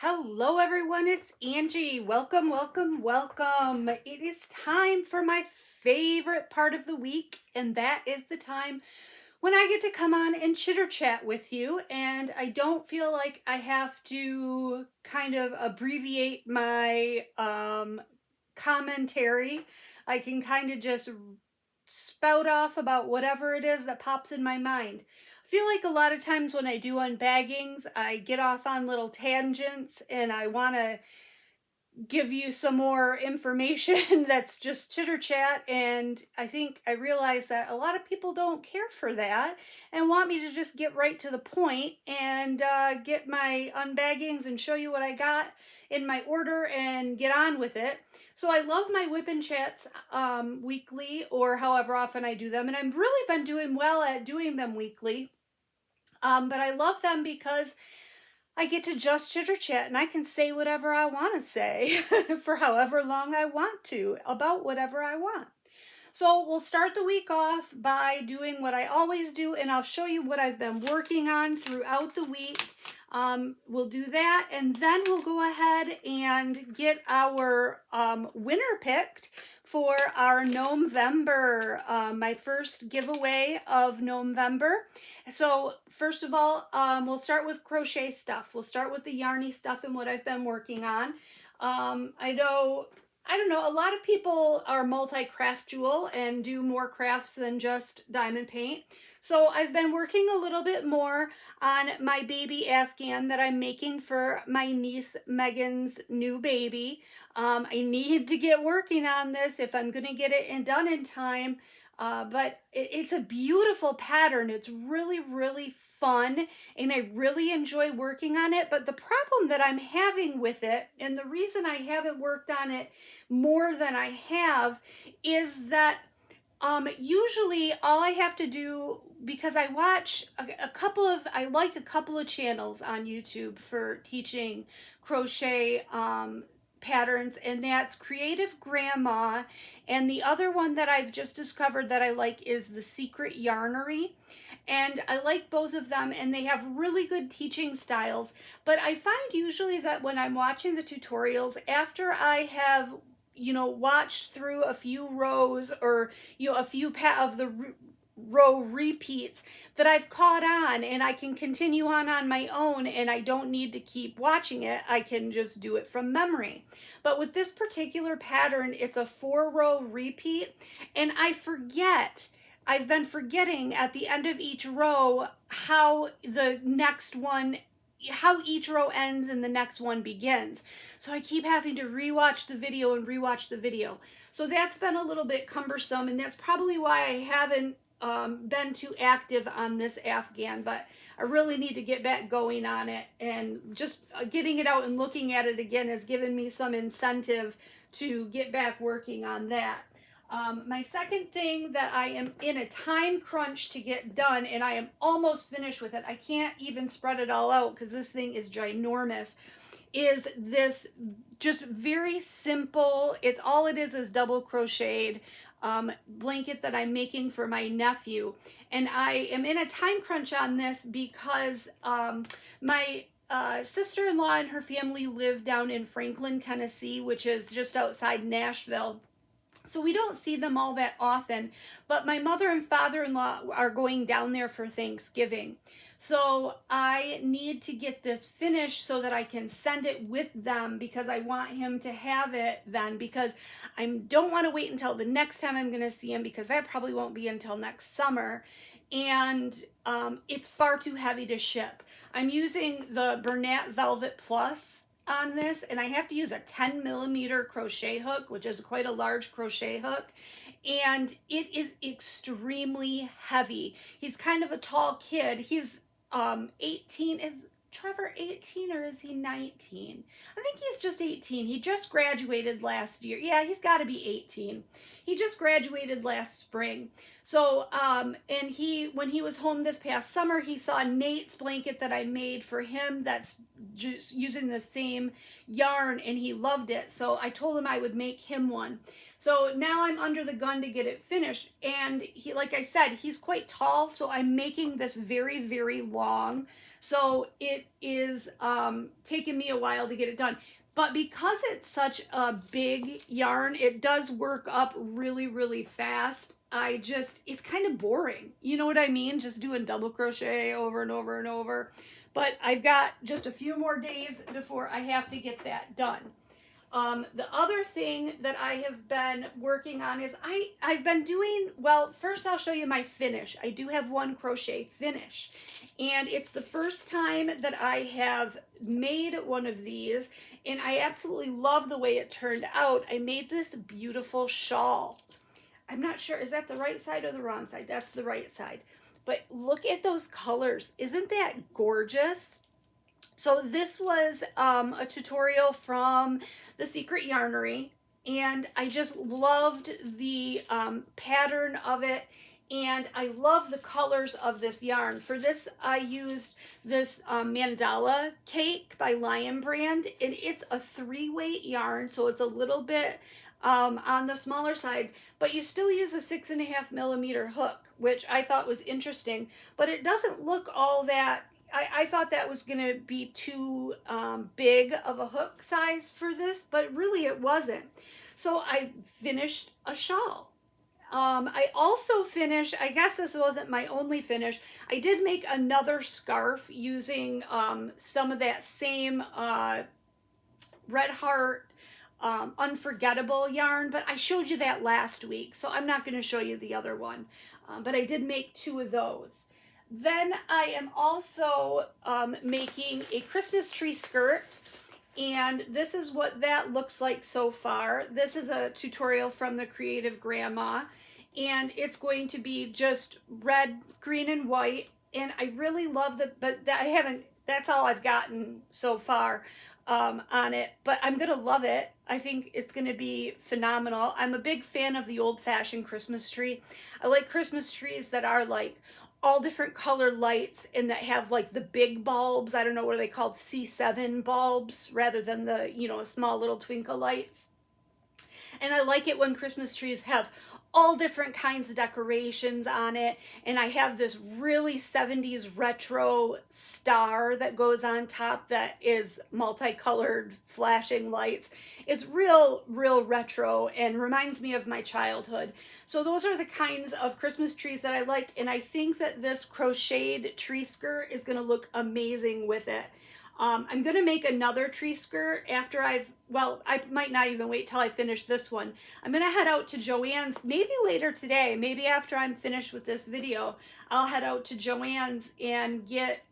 Hello everyone, it's Angie. Welcome, welcome, welcome. It is time for my favorite part of the week, and that is the time when I get to come on and chitter chat with you, and I don't feel like I have to kind of abbreviate my commentary. I can kind of just spout off about whatever it is that pops in my mind. I feel like a lot of times when I do unbaggings, I get off on little tangents and I want to give you some more information that's just chitter chat, and I realize that a lot of people don't care for that and want me to just get right to the point and get my unbaggings and show you what I got in my order and get on with it. So I love my WIP and Chats weekly, or however often I do them, and I've really been doing well at doing them weekly. But I love them because I get to just chitter chat and I can say whatever I want to say for however long I want to about whatever I want. So we'll start the week off by doing what I always do, and I'll show you what I've been working on throughout the week. We'll do that, and then we'll go ahead and get our winner picked for our November, my first giveaway of November. So first of all, we'll start with crochet stuff. We'll start with the yarny stuff and what I've been working on. I don't know, a lot of people are multi-craftual and do more crafts than just diamond paint. So I've been working a little bit more on my baby Afghan that I'm making for my niece Megan's new baby. I need to get working on this if I'm going to get it done in time. But it's a beautiful pattern. It's really, really fun, and I really enjoy working on it. But the problem that I'm having with it, and the reason I haven't worked on it more than I have, is that usually all I have to do, because I watch I like a couple of channels on YouTube for teaching crochet patterns, and that's Creative Grandma, and the other one that I've just discovered that I like is The Secret Yarnery. And I like both of them, and they have really good teaching styles. But I find usually that when I'm watching the tutorials, after I have watched through a few rows, or a few of the row repeats, that I've caught on and I can continue on my own, and I don't need to keep watching it. I can just do it from memory. But with this particular pattern, it's a 4-row repeat, and I've been forgetting at the end of each row how each row ends and the next one begins. So I keep having to rewatch the video. So that's been a little bit cumbersome, and that's probably why I haven't been too active on this Afghan, but I really need to get back going on it, and just getting it out and looking at it again has given me some incentive to get back working on that. My second thing that I am in a time crunch to get done, and I am almost finished with it, I can't even spread it all out because this thing is ginormous, is this just very simple, all it is double crocheted blanket that I'm making for my nephew. And I am in a time crunch on this because my sister-in-law and her family live down in Franklin, Tennessee, which is just outside Nashville. So we don't see them all that often, but my mother and father-in-law are going down there for Thanksgiving. So I need to get this finished so that I can send it with them, because I want him to have it then, because I don't want to wait until the next time I'm going to see him, because that probably won't be until next summer. And it's far too heavy to ship. I'm using the Bernat Velvet Plus on this, and I have to use a 10mm crochet hook, which is quite a large crochet hook, and it is extremely heavy. He's kind of a tall kid. He's 18. Is Trevor 18 or is he 19? I think he's just 18. He just graduated last year. Yeah, he's got to be 18. He just graduated last spring. So, and when he was home this past summer, he saw Nate's blanket that I made for him that's just using the same yarn, and he loved it. So I told him I would make him one. So now I'm under the gun to get it finished. And he, like I said, he's quite tall, so I'm making this very, very long So it is taking me a while to get it done. But because it's such a big yarn, it does work up really, really fast. It's kind of boring. You know what I mean? Just doing double crochet over and over and over. But I've got just a few more days before I have to get that done. The other thing that I have been working on is I've been doing, well, first I'll show you my finish. I do have one crochet finish, and it's the first time that I have made one of these, and I absolutely love the way it turned out. I made this beautiful shawl. I'm not sure, is that the right side or the wrong side? That's the right side. But look at those colors. Isn't that gorgeous? So this was a tutorial from The Secret Yarnery, and I just loved the pattern of it, and I love the colors of this yarn. For this, I used this mandala cake by Lion Brand, and it's a 3-weight yarn, so it's a little bit on the smaller side, but you still use a 6.5 millimeter hook, which I thought was interesting, but it doesn't look all that. I thought that was going to be too big of a hook size for this, but really it wasn't. So I finished a shawl. I also finished, I guess this wasn't my only finish, I did make another scarf using some of that same Red Heart Unforgettable yarn, but I showed you that last week, so I'm not going to show you the other one. But I did make 2 of those. Then I am also making a Christmas tree skirt, and this is what that looks like so far. This is a tutorial from the Creative Grandma, and it's going to be just red, green, and white, and I really love that's all I've gotten so far on it, but I'm gonna love it. I think it's gonna be phenomenal. I'm a big fan of the old-fashioned Christmas tree. I like Christmas trees that are like all different color lights and that have like the big bulbs. I don't know, what are they called? C7 bulbs rather than the, small little twinkle lights. And I like it when Christmas trees have all different kinds of decorations on it, and I have this really 70s retro star that goes on top that is multicolored flashing lights. It's real retro and reminds me of my childhood. So those are the kinds of Christmas trees that I like, and I think that this crocheted tree skirt is going to look amazing with it. I'm going to make another tree skirt after I might not even wait till I finish this one. I'm going to head out to Joann's maybe later today, maybe after I'm finished with this video. I'll head out to Joann's and get,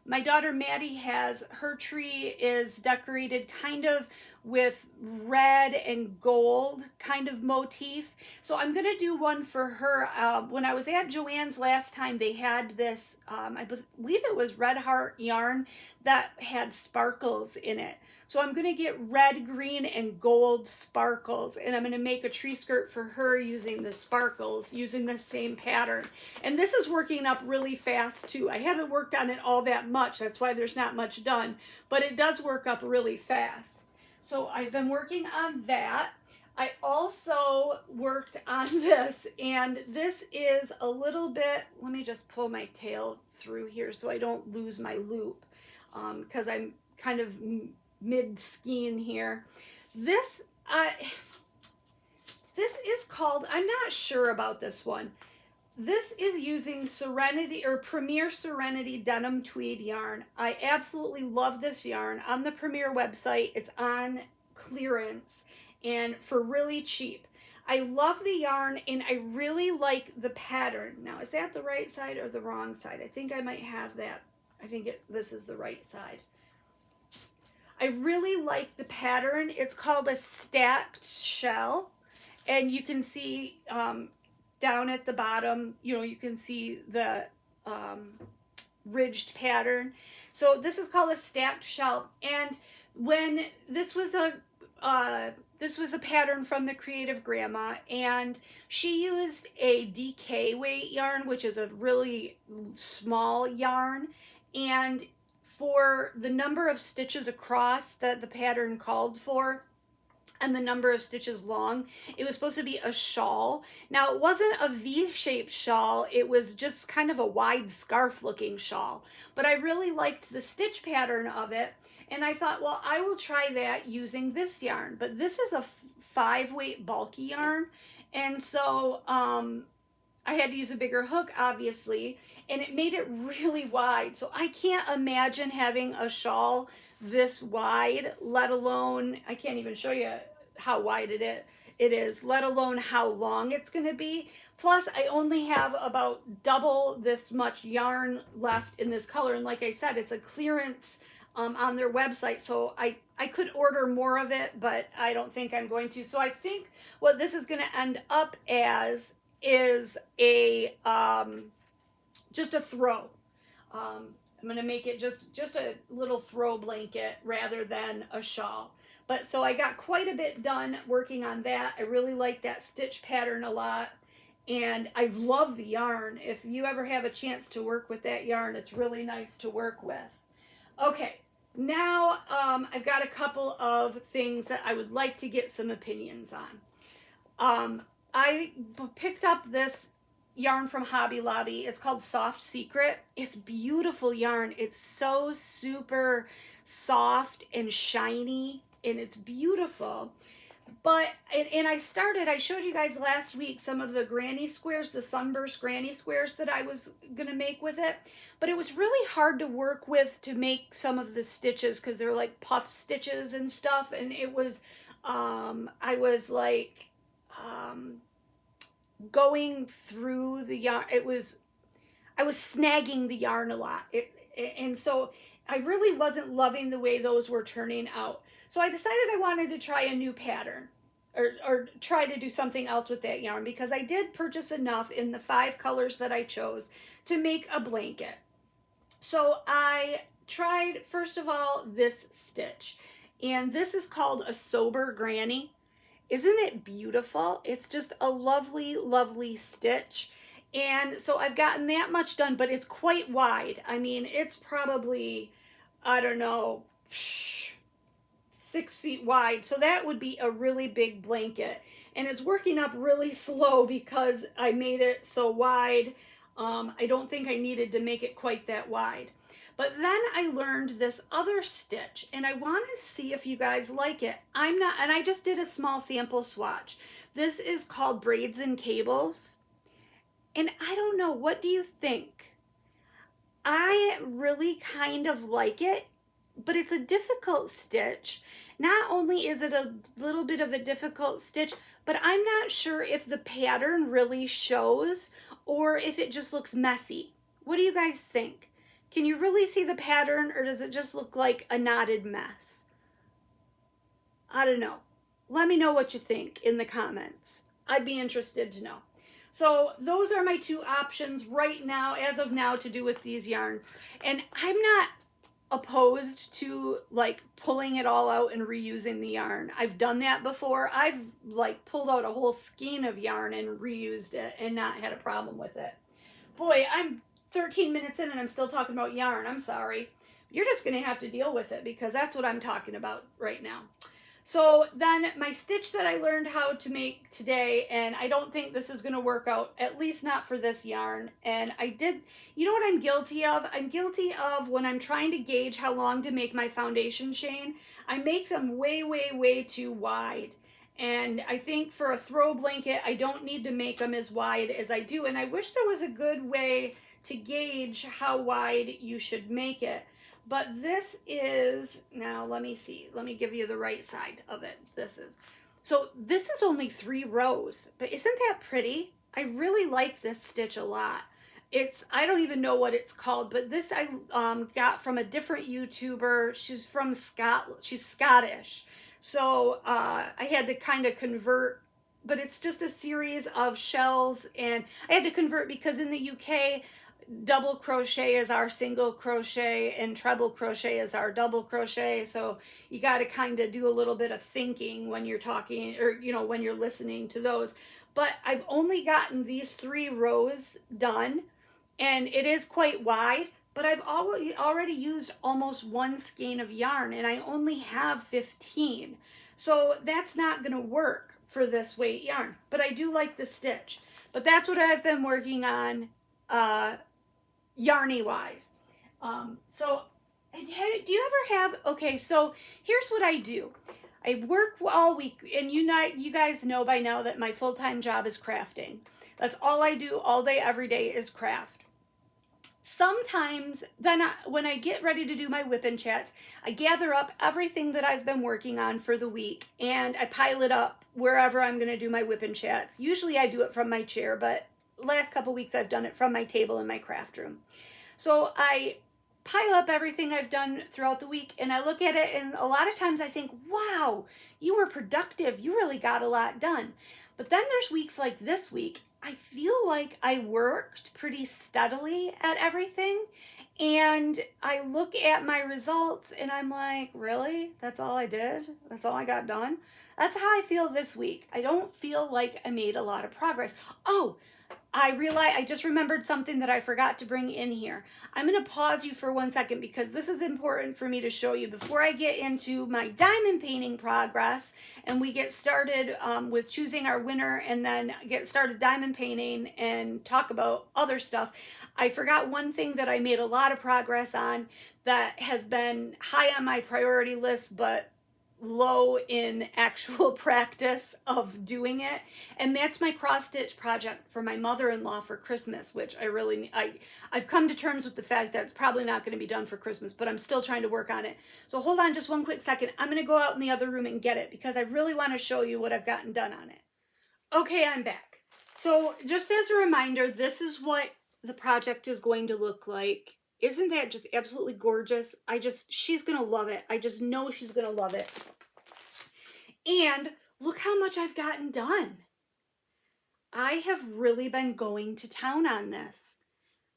my daughter Maddie has, her tree is decorated kind of with red and gold kind of motif. So I'm going to do one for her. When I was at Joann's last time, they had this, I believe it was Red Heart yarn that had sparkles in it. So I'm going to get red, green, and gold sparkles, and I'm going to make a tree skirt for her using the sparkles, using the same pattern. And this is working up really fast too. I haven't worked on it all that much. That's why there's not much done, but it does work up really fast. So I've been working on that. I also worked on this, and this is a little bit, let me just pull my tail through here so I don't lose my loop, because I'm kind of mid-skein here. This is called, I'm not sure about this one. This is using Serenity or Premier Serenity denim tweed yarn. I absolutely love this yarn. On the Premier website, it's on clearance and for really cheap. I love the yarn and I really like the pattern. Now, is that the right side or the wrong side? I think I might have that. I think this is the right side. I really like the pattern. It's called a stacked shell, and you can see down at the bottom, you can see the ridged pattern. So this is called a stacked shell, and when this was a pattern from the Creative Grandma, and she used a DK weight yarn, which is a really small yarn, and for the number of stitches across that the pattern called for, and the number of stitches long. It was supposed to be a shawl. Now, it wasn't a V-shaped shawl. It was just kind of a wide scarf looking shawl. But I really liked the stitch pattern of it. And I thought, well, I will try that using this yarn. But this is a 5-weight bulky yarn. And so I had to use a bigger hook, obviously. And it made it really wide. So I can't imagine having a shawl this wide, let alone, I can't even show you how wide it is, let alone how long it's going to be. Plus, I only have about double this much yarn left in this color. And like I said, it's a clearance on their website. So I could order more of it, but I don't think I'm going to. So I think what this is going to end up as is a just a throw. I'm going to make it just a little throw blanket rather than a shawl. But so I got quite a bit done working on that. I really like that stitch pattern a lot. And I love the yarn. If you ever have a chance to work with that yarn, it's really nice to work with. Okay, now I've got a couple of things that I would like to get some opinions on. I picked up this yarn from Hobby Lobby. It's called Soft Secret. It's beautiful yarn. It's so super soft and shiny, and it's beautiful. But, and I showed you guys last week some of the granny squares, the sunburst granny squares that I was going to make with it. But it was really hard to work with to make some of the stitches because they're like puff stitches and stuff. And it was, I was like, going through the yarn. I was snagging the yarn a lot. And so I really wasn't loving the way those were turning out. So I decided I wanted to try a new pattern or try to do something else with that yarn because I did purchase enough in the 5 colors that I chose to make a blanket. So I tried, first of all, this stitch. And this is called a Sober Granny. Isn't it beautiful? It's just a lovely, lovely stitch. And so I've gotten that much done, but it's quite wide. I mean, it's probably, I don't know, 6 feet wide. So that would be a really big blanket. And it's working up really slow because I made it so wide. I don't think I needed to make it quite that wide. But then I learned this other stitch, and I wanted to see if you guys like it. And I just did a small sample swatch. This is called Braids and Cables. And I don't know, what do you think? I really kind of like it, but it's a difficult stitch. Not only is it a little bit of a difficult stitch, but I'm not sure if the pattern really shows or if it just looks messy. What do you guys think? Can you really see the pattern, or does it just look like a knotted mess? I don't know. Let me know what you think in the comments. I'd be interested to know. So those are my 2 options right now, as of now, to do with these yarn. And I'm not opposed to like pulling it all out and reusing the yarn. I've done that before. I've like pulled out a whole skein of yarn and reused it and not had a problem with it. Boy, I'm 13 minutes in and I'm still talking about yarn. I'm sorry. You're just going to have to deal with it because that's what I'm talking about right now. So then my stitch that I learned how to make today, and I don't think this is going to work out, at least not for this yarn. And I did, you know what I'm guilty of? I'm guilty of when I'm trying to gauge how long to make my foundation chain, I make them way, way, way too wide. And I think for a throw blanket, I don't need to make them as wide as I do. And I wish there was a good way to gauge how wide you should make it. But this is, now let me see, let me give you the right side of it. This is only 3 rows, but isn't that pretty? I really like this stitch a lot. I don't even know what it's called, but this I got from a different YouTuber. She's from Scotland, she's Scottish. So I had to kind of convert, but it's just a series of shells, and I had to convert because in the UK, double crochet is our single crochet and treble crochet is our double crochet. So you got to kind of do a little bit of thinking when you're talking, or when you're listening to those. But I've only gotten these 3 rows done, and it is quite wide, but I've already used almost 1 skein of yarn and I only have 15. So that's not going to work for this weight yarn, but I do like the stitch. But that's what I've been working on yarny wise. So do you ever have, okay, so here's what I do. I work all week, and you guys know by now that my full-time job is crafting. That's all I do all day, every day is craft. Sometimes then when I get ready to do my WIP and Chats, I gather up everything that I've been working on for the week and I pile it up wherever I'm going to do my WIP and Chats. Usually I do it from my chair, but last couple weeks I've done it from my table in my craft room. So I pile up everything I've done throughout the week and I look at it, and a lot of times I think, wow, you were productive. You really got a lot done. But then there's weeks like this week, I feel like I worked pretty steadily at everything, and I look at my results and I'm like, really? That's all I did? That's all I got done? That's how I feel this week. I don't feel like I made a lot of progress. Oh, I just remembered something that I forgot to bring in here. I'm going to pause you for 1 second because this is important for me to show you before I get into my diamond painting progress and we get started with choosing our winner and then get started diamond painting and talk about other stuff. I forgot one thing that I made a lot of progress on that has been high on my priority list, but low in actual practice of doing it, and that's my cross stitch project for my mother-in-law for Christmas, which I've come to terms with the fact that it's probably not going to be done for Christmas, but I'm still trying to work on it. So hold on just 1 quick second. I'm going to go out in the other room and get it because I really want to show you what I've gotten done on it. Okay, I'm back. So just as a reminder, this is what the project is going to look like. Isn't that just absolutely gorgeous? She's going to love it. I just know she's going to love it. And look how much I've gotten done. I have really been going to town on this.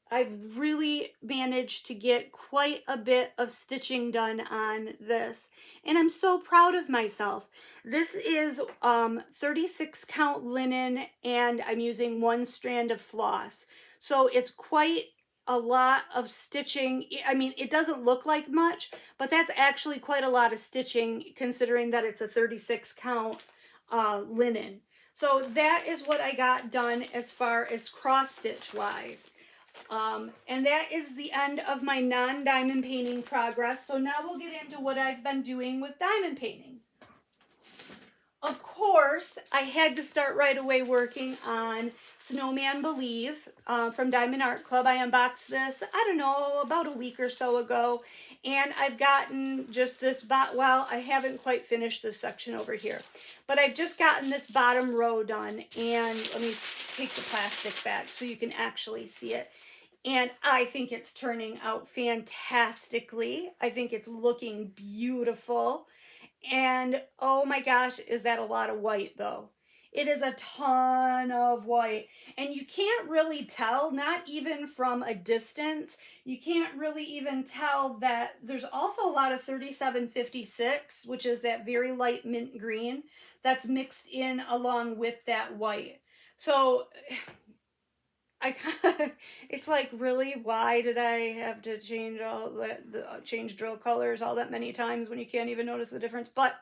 I've really managed to get quite a bit of stitching done on this, and I'm so proud of myself. This is 36 count linen, and I'm using 1 strand of floss. So it's quite a lot of stitching. I mean, it doesn't look like much, but that's actually quite a lot of stitching considering that it's a 36 count linen. So that is what I got done as far as cross stitch wise. And that is the end of my non-diamond painting progress. So now we'll get into what I've been doing with diamond painting. Of course, I had to start right away working on Snowman Believe from Diamond Art Club. I unboxed this, I don't know, about a week or so ago. And I've gotten just this, well, I haven't quite finished this section over here. But I've just gotten this bottom row done. And let me take the plastic back so you can actually see it. And I think it's turning out fantastically. I think it's looking beautiful. And oh my gosh, is that a lot of white though? It is a ton of white. And you can't really tell, not even from a distance, you can't really even tell that there's also a lot of 3756, which is that very light mint green that's mixed in along with that white. So it's like, really, why did I have to change change drill colors all that many times when you can't even notice the difference? But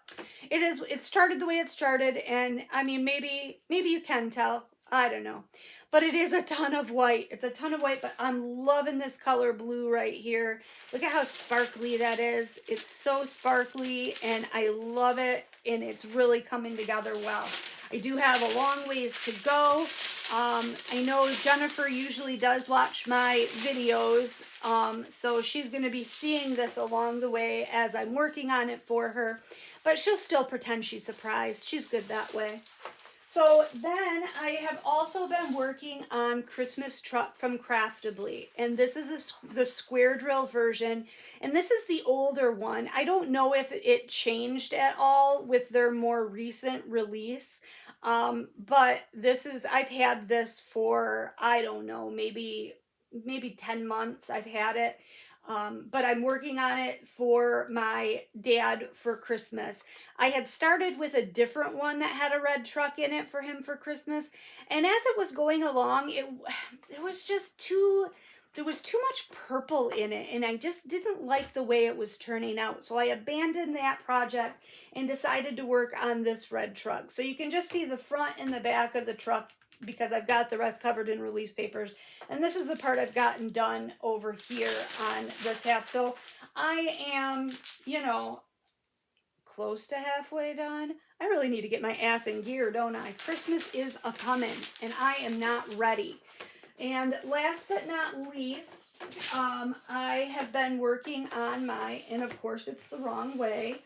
it started the way it started, and I mean, maybe you can tell, I don't know, but it is a ton of white. It's a ton of white, but I'm loving this color blue right here. Look at how sparkly that is. It's so sparkly, and I love it, and it's really coming together well. I do have a long ways to go. I know Jennifer usually does watch my videos, so she's going to be seeing this along the way as I'm working on it for her, but she'll still pretend she's surprised. She's good that way. So then I have also been working on Christmas Truck from Craftably, and this is the square drill version, and this is the older one. I don't know if it changed at all with their more recent release. But I've had this for, I don't know, maybe 10 months I've had it. But I'm working on it for my dad for Christmas. I had started with a different one that had a red truck in it for him for Christmas. And as it was going along, it was just too there was too much purple in it, and I just didn't like the way it was turning out. So I abandoned that project and decided to work on this red truck. So you can just see the front and the back of the truck because I've got the rest covered in release papers. And this is the part I've gotten done over here on this half. So I am, you know, close to halfway done. I really need to get my ass in gear, don't I? Christmas is a-coming, and I am not ready. And last but not least, I have been working on my, and of course it's the wrong way,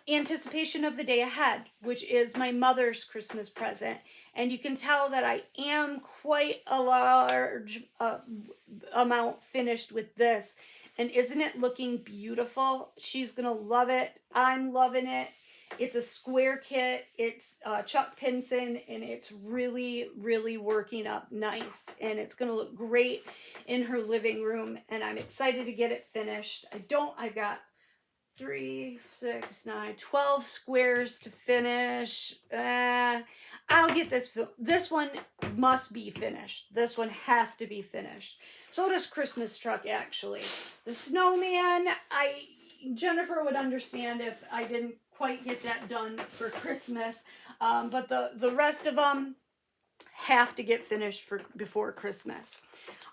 Anticipation of the Day Ahead, which is my mother's Christmas present. And you can tell that I am quite a large amount finished with this. And isn't it looking beautiful? She's going to love it. I'm loving it. It's a square kit. It's Chuck Pinson, and it's really, really working up nice. And it's going to look great in her living room, and I'm excited to get it finished. I've got 3, 6, 9, 12 squares to finish. I'll get this one must be finished. This one has to be finished. So does Christmas truck, actually. The snowman, Jennifer would understand if I didn't quite get that done for Christmas, but the rest of them have to get finished before Christmas.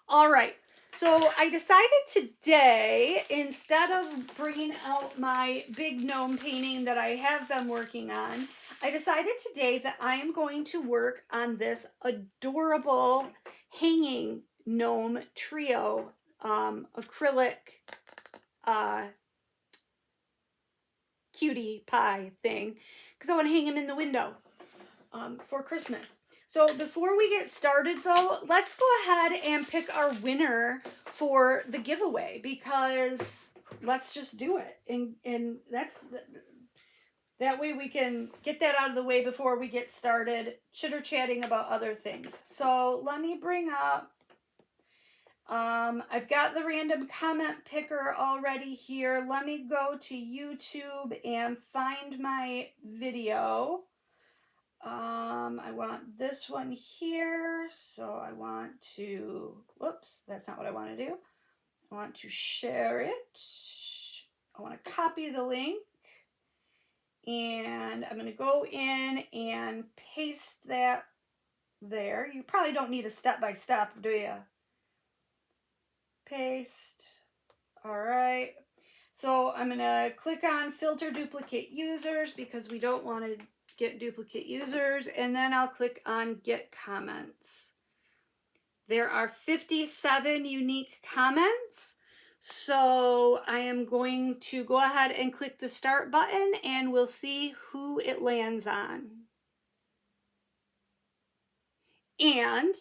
All right, so I decided today, instead of bringing out my big gnome painting that I have been working on, I decided today that I am going to work on this adorable hanging gnome trio acrylic cutie pie thing, because I want to hang them in the window for Christmas. So before we get started though, let's go ahead and pick our winner for the giveaway, because let's just do it. And that way we can get that out of the way before we get started chitter-chatting about other things. So let me bring up, I've got the random comment picker already here. Let me go to YouTube and find my video. I want this one here. So I want to, whoops, that's not what I want to do. I want to share it. I want to copy the link. And I'm going to go in and paste that there. You probably don't need a step-by-step, do you? Paste. All right. So I'm going to click on filter duplicate users because we don't want to get duplicate users. And then I'll click on get comments. There are 57 unique comments. So I am going to go ahead and click the start button, and we'll see who it lands on. And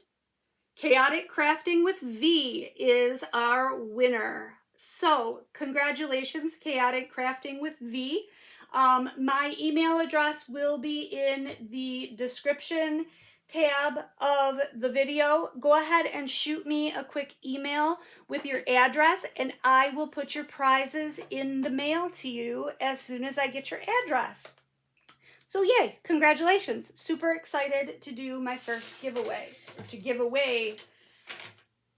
Chaotic Crafting with V is our winner. So congratulations, Chaotic Crafting with V. My email address will be in the description tab of the video. Go ahead and shoot me a quick email with your address, and I will put your prizes in the mail to you as soon as I get your address. So yay, congratulations. Super excited to do my first giveaway, or to give away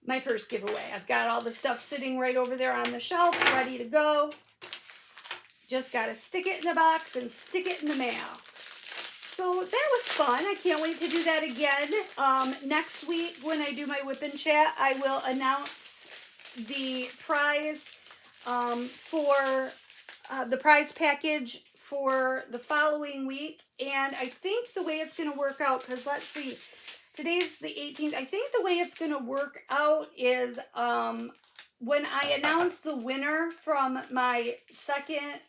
my first giveaway. I've got all the stuff sitting right over there on the shelf, ready to go. Just got to stick it in the box and stick it in the mail. So that was fun. I can't wait to do that again. Next week, when I do my WIP and Chat, I will announce the prize for the prize package for the following week. And I think the way it's going to work out, because let's see, today's the 18th. I think the way it's going to work out is when I announce the winner from my second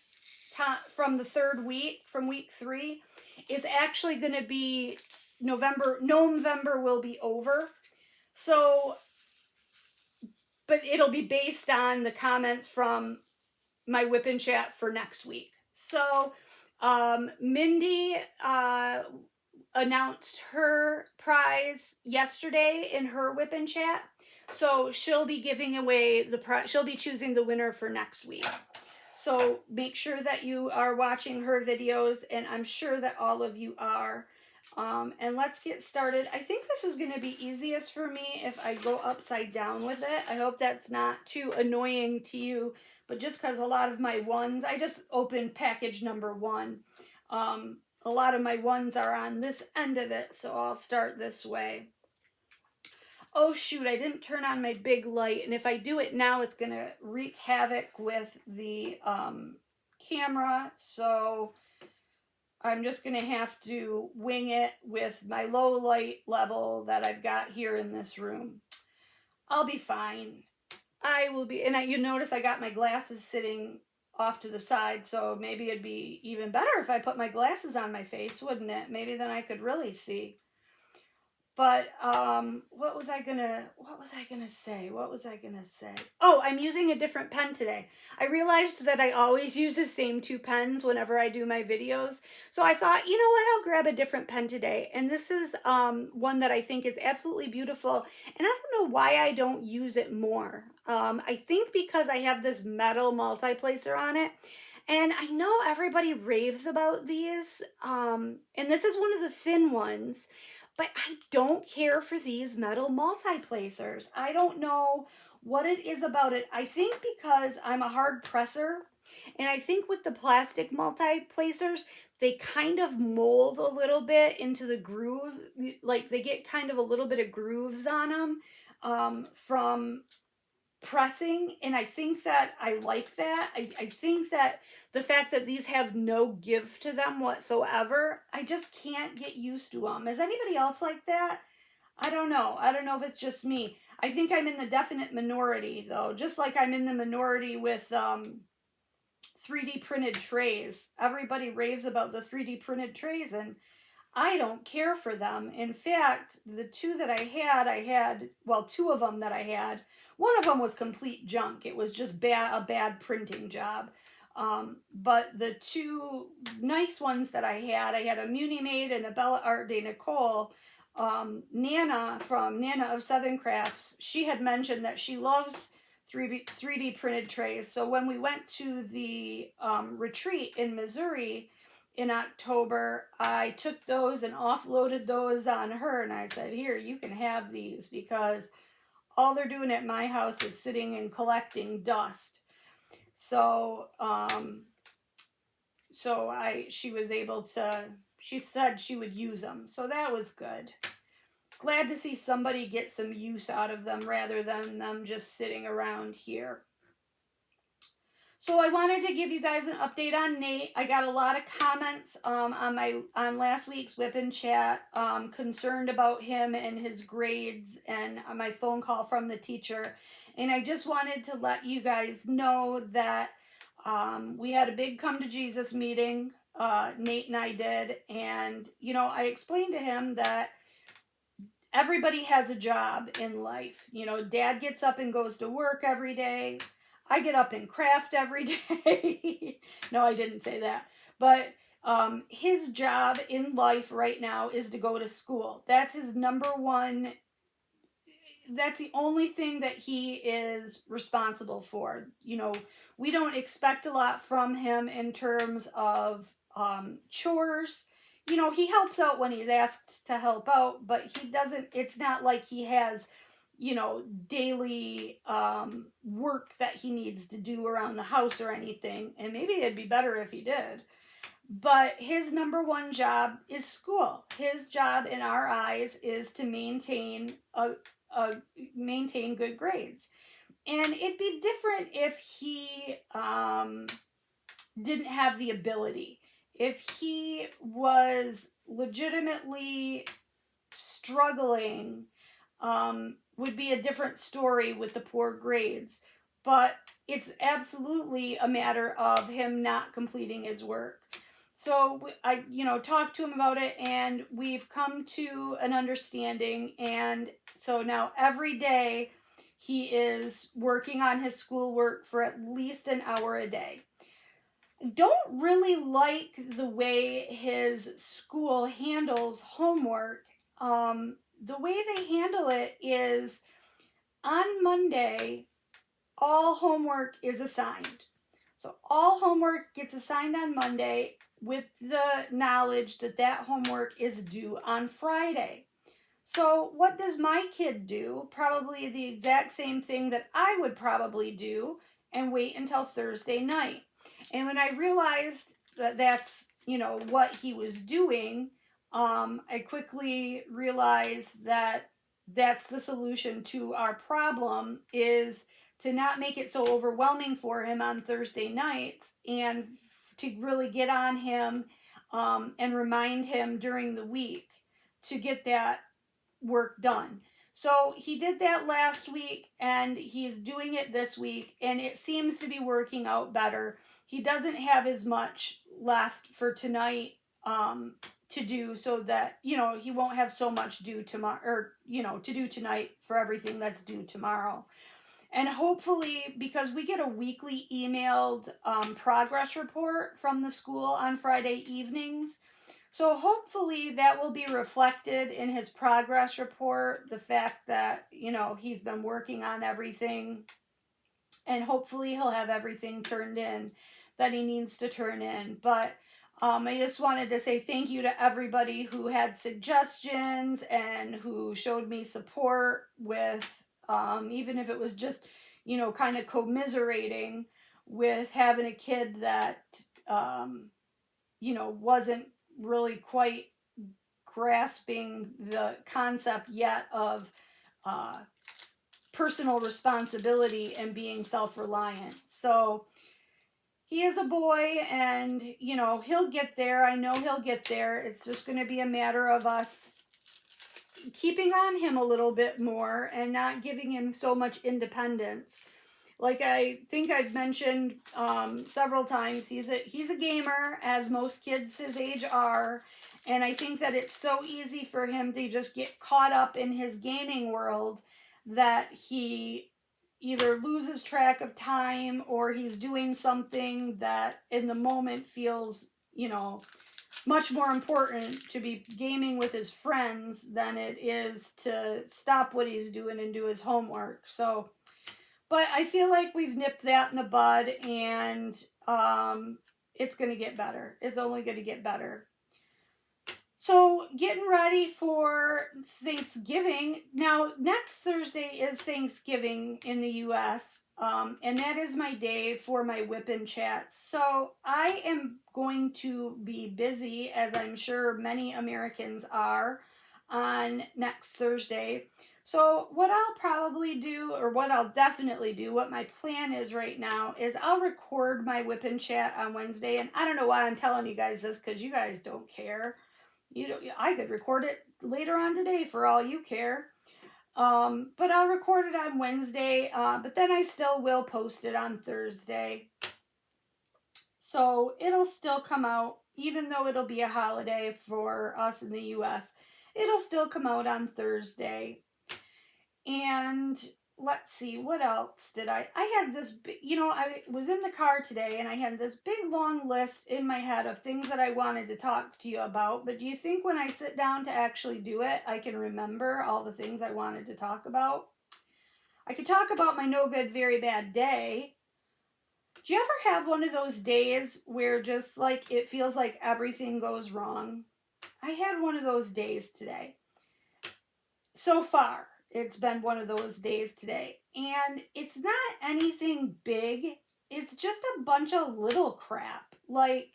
time, from the third week, from week 3, is actually going to be November. November will be over. So, but it'll be based on the comments from my WIP and Chat for next week. So, Mindy announced her prize yesterday in her WIP and Chat. So she'll be giving away the prize. She'll be choosing the winner for next week. So make sure that you are watching her videos, and I'm sure that all of you are. And let's get started. I think this is going to be easiest for me if I go upside down with it. I hope that's not too annoying to you, but just because a lot of my ones, I just opened package number 1. A lot of my ones are on this end of it, so I'll start this way. Oh shoot, I didn't turn on my big light, and if I do it now, it's going to wreak havoc with the camera, so I'm just going to have to wing it with my low light level that I've got here in this room. I'll be fine. I will be, and you notice I got my glasses sitting off to the side, so maybe it'd be even better if I put my glasses on my face, wouldn't it? Maybe then I could really see. But what was I gonna say? Oh, I'm using a different pen today. I realized that I always use the same 2 pens whenever I do my videos. So I thought, you know what, I'll grab a different pen today. And this is one that I think is absolutely beautiful. And I don't know why I don't use it more. I think because I have this metal multi-placer on it. And I know everybody raves about these. And this is one of the thin ones. But I don't care for these metal multi-placers. I don't know what it is about it. I think because I'm a hard presser, and I think with the plastic multi-placers, they kind of mold a little bit into the groove. Like they get kind of a little bit of grooves on them from pressing, and I think that I like that. I think that the fact that these have no give to them whatsoever, I just can't get used to them. Is anybody else like that? I don't know. I don't know if it's just me. I think I'm in the definite minority, though. Just like I'm in the minority with 3D printed trays. Everybody raves about the 3D printed trays, and I don't care for them. In fact, the 2 that I had, well, 2 of them that I had, one of them was complete junk. It was just a bad printing job. But the 2 nice ones that I had a Muni Maid and a Bella Art de Nicole. Nana from Nana of Southern Crafts, she had mentioned that she loves 3D printed trays. So when we went to the retreat in Missouri in October, I took those and offloaded those on her, and I said, here, you can have these, because all they're doing at my house is sitting and collecting dust. So she was able to, she said she would use them, so that was good. Glad to see somebody get some use out of them rather than them just sitting around here. So I wanted to give you guys an update on Nate. I got a lot of comments on last week's WIP and Chat, concerned about him and his grades, and my phone call from the teacher. And I just wanted to let you guys know that we had a big come to Jesus meeting, Nate and I did, and you know, I explained to him that everybody has a job in life. You know, Dad gets up and goes to work every day. I get up and craft every day. No, I didn't say that. But his job in life right now is to go to school. That's his number one. That's the only thing that he is responsible for. You know, we don't expect a lot from him in terms of chores. You know, he helps out when he's asked to help out, but he doesn't, it's not like he has, you know, daily work that he needs to do around the house or anything. And maybe it'd be better if he did. But his number one job is school. His job in our eyes is to maintain good grades. And it'd be different if he didn't have the ability. If he was legitimately struggling, would be a different story with the poor grades. But it's absolutely a matter of him not completing his work. So I, you know, talked to him about it, and we've come to an understanding. And so now every day he is working on his schoolwork for at least an hour a day. Don't really like the way his school handles homework. The way they handle it is on Monday, all homework is assigned. So all homework gets assigned on Monday. with the knowledge that that homework is due on Friday. So what does my kid do? Probably the exact same thing that I would probably do, and wait until Thursday night. And when I realized that that's, what he was doing, I quickly realized that that's the solution to our problem, is to not make it so overwhelming for him on Thursday nights, and to really get on him, and remind him during the week to get that work done. So he did that last week, and he's doing it this week, and it seems to be working out better. He doesn't have as much left for tonight, to do, so that he won't have so much due tomorrow, or to do tonight for everything that's due tomorrow. And hopefully, because we get a weekly emailed progress report from the school on Friday evenings, so hopefully that will be reflected in his progress report, the fact that, he's been working on everything, and hopefully he'll have everything turned in that he needs to turn in. But I just wanted to say thank you to everybody who had suggestions and who showed me support with, even if it was just, kind of commiserating with having a kid that, wasn't really quite grasping the concept yet of personal responsibility and being self-reliant. So he is a boy, and he'll get there. I know he'll get there. It's just going to be a matter of us keeping on him a little bit more and not giving him so much independence. Like I think I've mentioned several times, he's a gamer, as most kids his age are, and I think that it's so easy for him to just get caught up in his gaming world that he either loses track of time, or he's doing something that in the moment feels, much more important to be gaming with his friends than it is to stop what he's doing and do his homework. So, but I feel like we've nipped that in the bud, and it's going to get better. It's only going to get better. So, getting ready for Thanksgiving. Now, next Thursday is Thanksgiving in the U.S., and that is my day for my WIP and Chat. So, I am going to be busy, as I'm sure many Americans are, on next Thursday. So, what I'll probably do, or what I'll definitely do, what my plan is right now, is I'll record my WIP and Chat on Wednesday. And I don't know why I'm telling you guys this, because you guys don't care. I could record it later on today for all you care. But I'll record it on Wednesday, but then I still will post it on Thursday. So it'll still come out, even though it'll be a holiday for us in the U.S., it'll still come out on Thursday. And let's see, what else did I had this, I was in the car today, and I had this big long list in my head of things that I wanted to talk to you about. But do you think when I sit down to actually do it, I can remember all the things I wanted to talk about? I could talk about my no good, very bad day. Do you ever have one of those days where just like it feels like everything goes wrong? I had one of those days today. So far, it's been one of those days today. And it's not anything big. It's just a bunch of little crap. Like,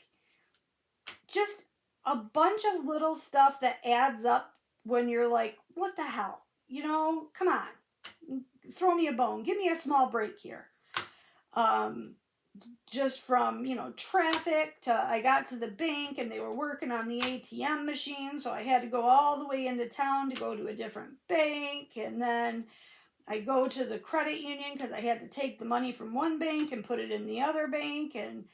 just a bunch of little stuff that adds up when you're like, what the hell? Come on. Throw me a bone. Give me a small break here. Just from, traffic to, I got to the bank and they were working on the ATM machine, so I had to go all the way into town to go to a different bank, and then I go to the credit union because I had to take the money from one bank and put it in the other bank, and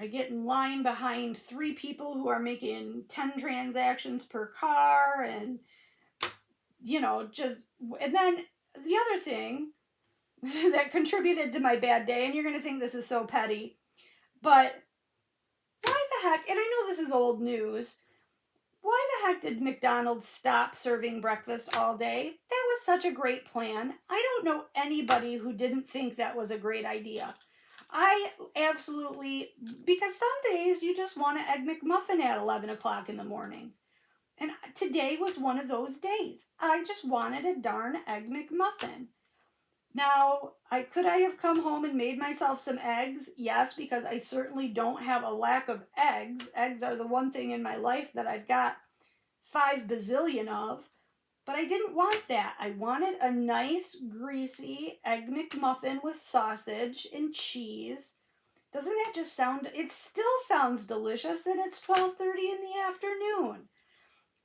I get in line behind 3 people who are making 10 transactions per car, and, and then the other thing that contributed to my bad day, and you're going to think this is so petty, but why the heck, and I know this is old news, why the heck did McDonald's stop serving breakfast all day? That was such a great plan. I don't know anybody who didn't think that was a great idea. I absolutely, because some days you just want an Egg McMuffin at 11 o'clock in the morning. And today was one of those days. I just wanted a darn Egg McMuffin. Now, could I have come home and made myself some eggs? Yes, because I certainly don't have a lack of eggs. Eggs are the one thing in my life that I've got 5 bazillion of. But I didn't want that. I wanted a nice, greasy Egg McMuffin with sausage and cheese. Doesn't that just sound, it still sounds delicious, and it's 12:30 in the afternoon.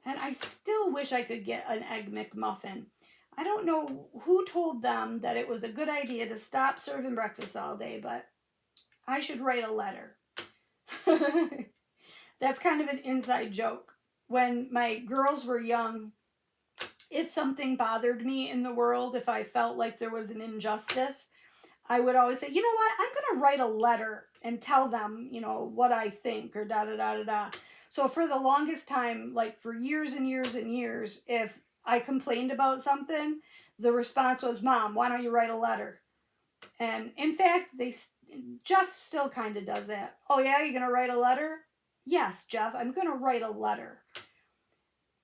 And I still wish I could get an Egg McMuffin. I don't know who told them that it was a good idea to stop serving breakfast all day, but I should write a letter. That's kind of an inside joke. When my girls were young, if something bothered me in the world, if I felt like there was an injustice, I would always say, you know what, I'm going to write a letter and tell them, what I think, or da da da da da. So for the longest time, like for years and years and years, if I complained about something, the response was, Mom, why don't you write a letter? And in fact, Jeff still kind of does that. Oh yeah, you're going to write a letter? Yes, Jeff, I'm going to write a letter.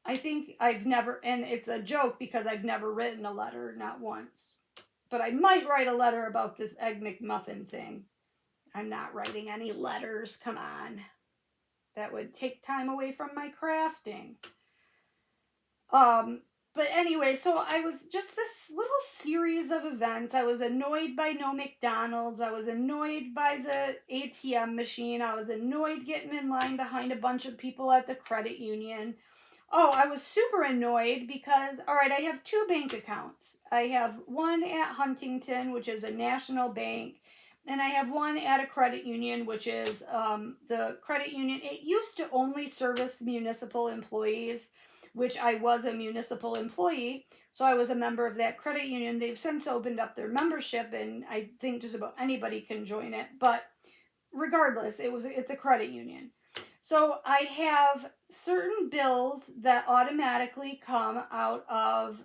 I think I've never, and it's a joke because I've never written a letter, not once. But I might write a letter about this Egg McMuffin thing. I'm not writing any letters, come on. That would take time away from my crafting. But anyway, so I was just this little series of events. I was annoyed by no McDonald's. I was annoyed by the ATM machine. I was annoyed getting in line behind a bunch of people at the credit union. Oh, I was super annoyed because, all right, I have 2 bank accounts. I have one at Huntington, which is a national bank, and I have one at a credit union, which is the credit union. It used to only service municipal employees, which I was a municipal employee, so I was a member of that credit union. They've since opened up their membership, and I think just about anybody can join it. But regardless, it's a credit union. So I have certain bills that automatically come out of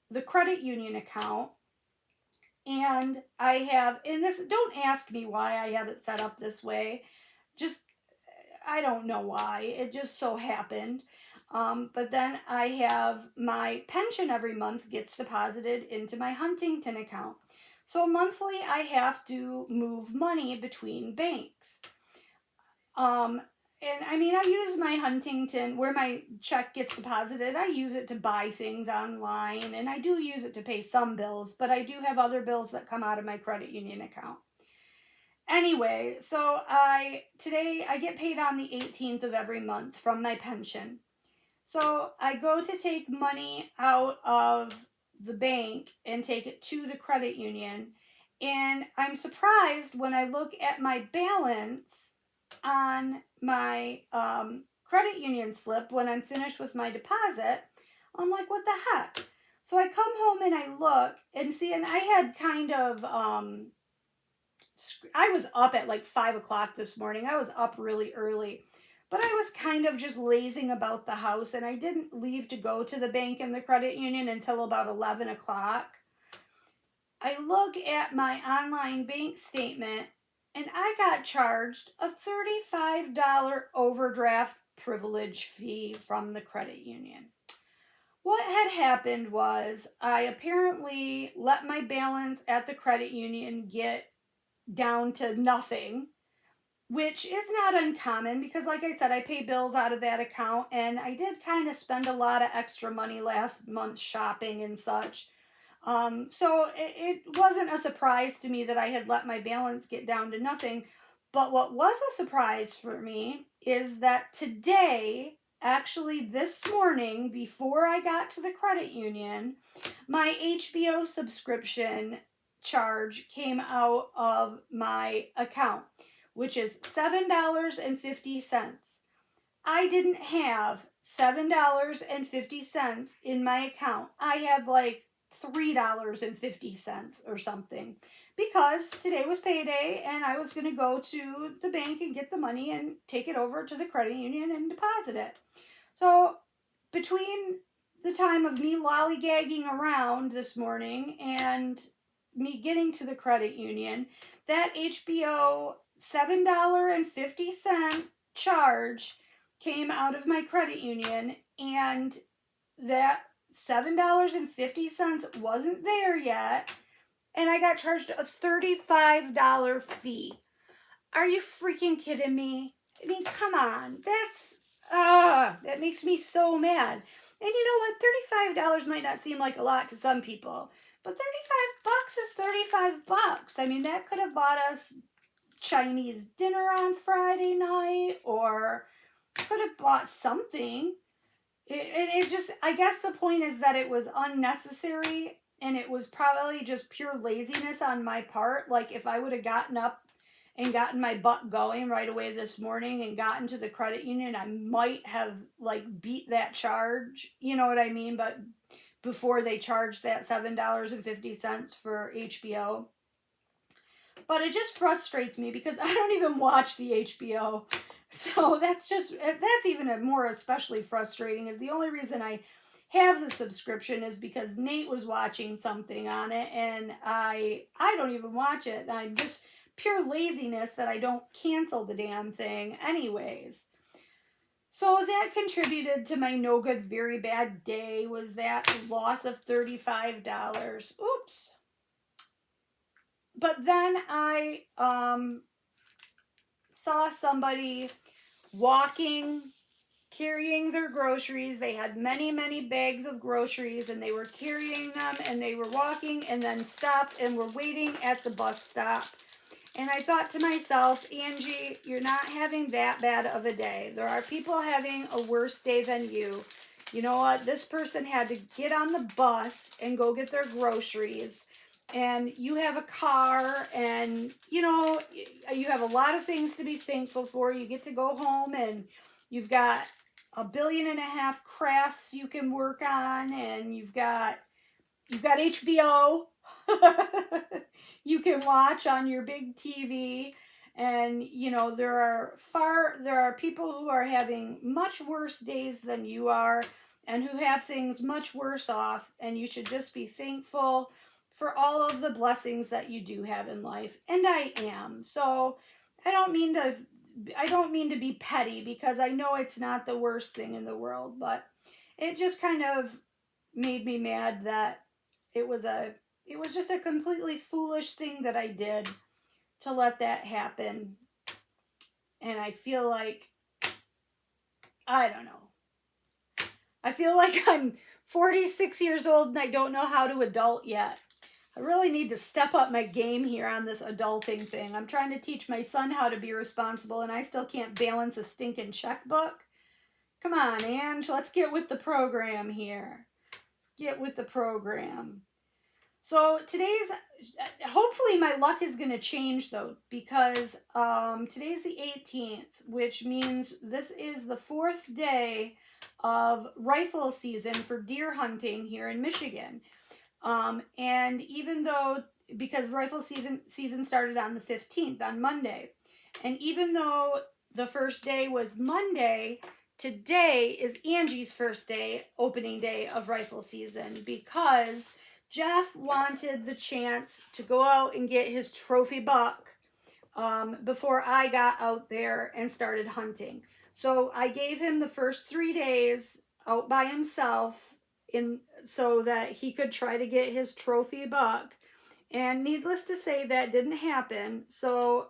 the credit union account. And I have, and this, don't ask me why I have it set up this way. Just, I don't know why. It just so happened. But then I have my pension every month gets deposited into my Huntington account. So monthly I have to move money between banks. And I mean, I use my Huntington, where my check gets deposited, I use it to buy things online, and I do use it to pay some bills, but I do have other bills that come out of my credit union account. Anyway, so today I get paid on the 18th of every month from my pension. So I go to take money out of the bank and take it to the credit union, and I'm surprised when I look at my balance on my credit union slip when I'm finished with my deposit. I'm like, what the heck? So I come home and I look and see, and I had kind of, I was up at like 5 o'clock this morning. I was up really early, but I was kind of just lazing about the house, and I didn't leave to go to the bank and the credit union until about 11 o'clock. I look at my online bank statement, and I got charged a $35 overdraft privilege fee from the credit union. What had happened was I apparently let my balance at the credit union get down to nothing, which is not uncommon because, like I said, I pay bills out of that account, and I did kind of spend a lot of extra money last month shopping and such. So it wasn't a surprise to me that I had let my balance get down to nothing. But what was a surprise for me is that today, actually this morning, before I got to the credit union, my HBO subscription charge came out of my account, which is $7.50. I didn't have $7.50 in my account. I had like $3.50 or something, because today was payday and I was going to go to the bank and get the money and take it over to the credit union and deposit it. So between the time of me lollygagging around this morning and me getting to the credit union, that HBO $7.50 charge came out of my credit union, and that $7.50 wasn't there yet, and I got charged a $35 fee. Are you freaking kidding me? I mean, come on. That makes me so mad. And you know what? $35 might not seem like a lot to some people, but 35 bucks is 35 bucks. I mean, that could have bought us Chinese dinner on Friday night, or could have bought something. It just, I guess the point is that it was unnecessary, and it was probably just pure laziness on my part. Like, if I would have gotten up and gotten my butt going right away this morning and gotten to the credit union, I might have, like, beat that charge, you know what I mean? But before they charged that $7.50 for HBO. But it just frustrates me because I don't even watch the HBO. So that's even more especially frustrating, is the only reason I have the subscription is because Nate was watching something on it, and I don't even watch it. I'm just pure laziness that I don't cancel the damn thing anyways. So that contributed to my no good, very bad day, was that loss of $35. Oops. But then I saw somebody walking, carrying their groceries. They had many, many bags of groceries, and they were carrying them, and they were walking, and then stopped and were waiting at the bus stop. And I thought to myself, Angie, you're not having that bad of a day. There are people having a worse day than you. You know what? This person had to get on the bus and go get their groceries. And you have a car, and, you know, you have a lot of things to be thankful for. You get to go home, and you've got 1.5 billion crafts you can work on, and you've got HBO you can watch on your big TV. And, you know, there are people who are having much worse days than you are, and who have things much worse off, and you should just be thankful for all of the blessings that you do have in life. And I am. So I don't mean to be petty, because I know it's not the worst thing in the world, but it just kind of made me mad that it was just a completely foolish thing that I did to let that happen. And I feel like, I don't know. I feel like I'm 46 years old and I don't know how to adult yet. I really need to step up my game here on this adulting thing. I'm trying to teach my son how to be responsible, and I still can't balance a stinking checkbook. Come on, Ange, let's get with the program here. Let's get with the program. So hopefully my luck is going to change, though, because today's the 18th, which means this is the 4th day of rifle season for deer hunting here in Michigan. And even though, because rifle season started on the 15th, on Monday, and even though the first day was Monday, today is Angie's first day, opening day of rifle season, because Jeff wanted the chance to go out and get his trophy buck before I got out there and started hunting. So I gave him the first 3 days out by himself, so that he could try to get his trophy buck. And needless to say, that didn't happen. So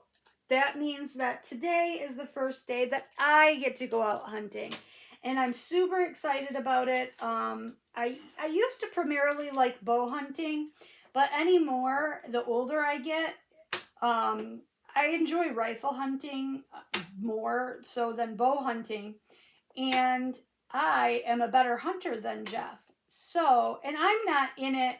that means that today is the first day that I get to go out hunting. And I'm super excited about it. I used to primarily like bow hunting, but anymore, the older I get, I enjoy rifle hunting more so than bow hunting. And I am a better hunter than Jeff. So, and I'm not in it.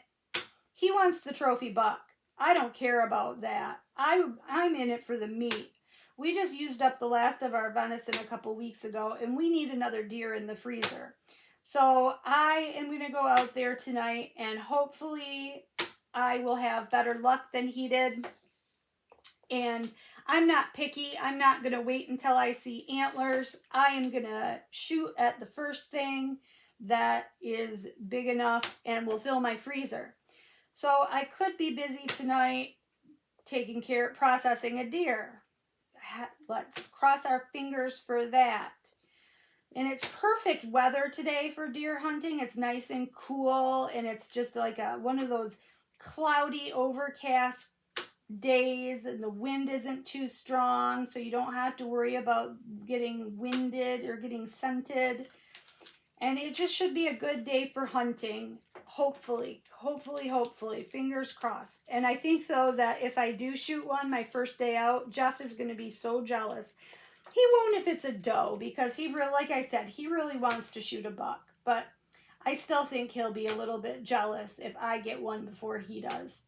He wants the trophy buck. I don't care about that. I'm in it for the meat. We just used up the last of our venison a couple weeks ago, and we need another deer in the freezer. So I am going to go out there tonight, and hopefully I will have better luck than he did. And I'm not picky. I'm not going to wait until I see antlers. I am going to shoot at the first thing that is big enough and will fill my freezer. So I could be busy tonight processing a deer. Let's cross our fingers for that. And it's perfect weather today for deer hunting. It's nice and cool, and it's just like one of those cloudy, overcast days, and the wind isn't too strong, so you don't have to worry about getting winded or getting scented. And it just should be a good day for hunting. Hopefully, fingers crossed. And I think though that if I do shoot one my first day out, Jeff is going to be so jealous. He won't if it's a doe, because like I said, he really wants to shoot a buck. But I still think he'll be a little bit jealous if I get one before he does.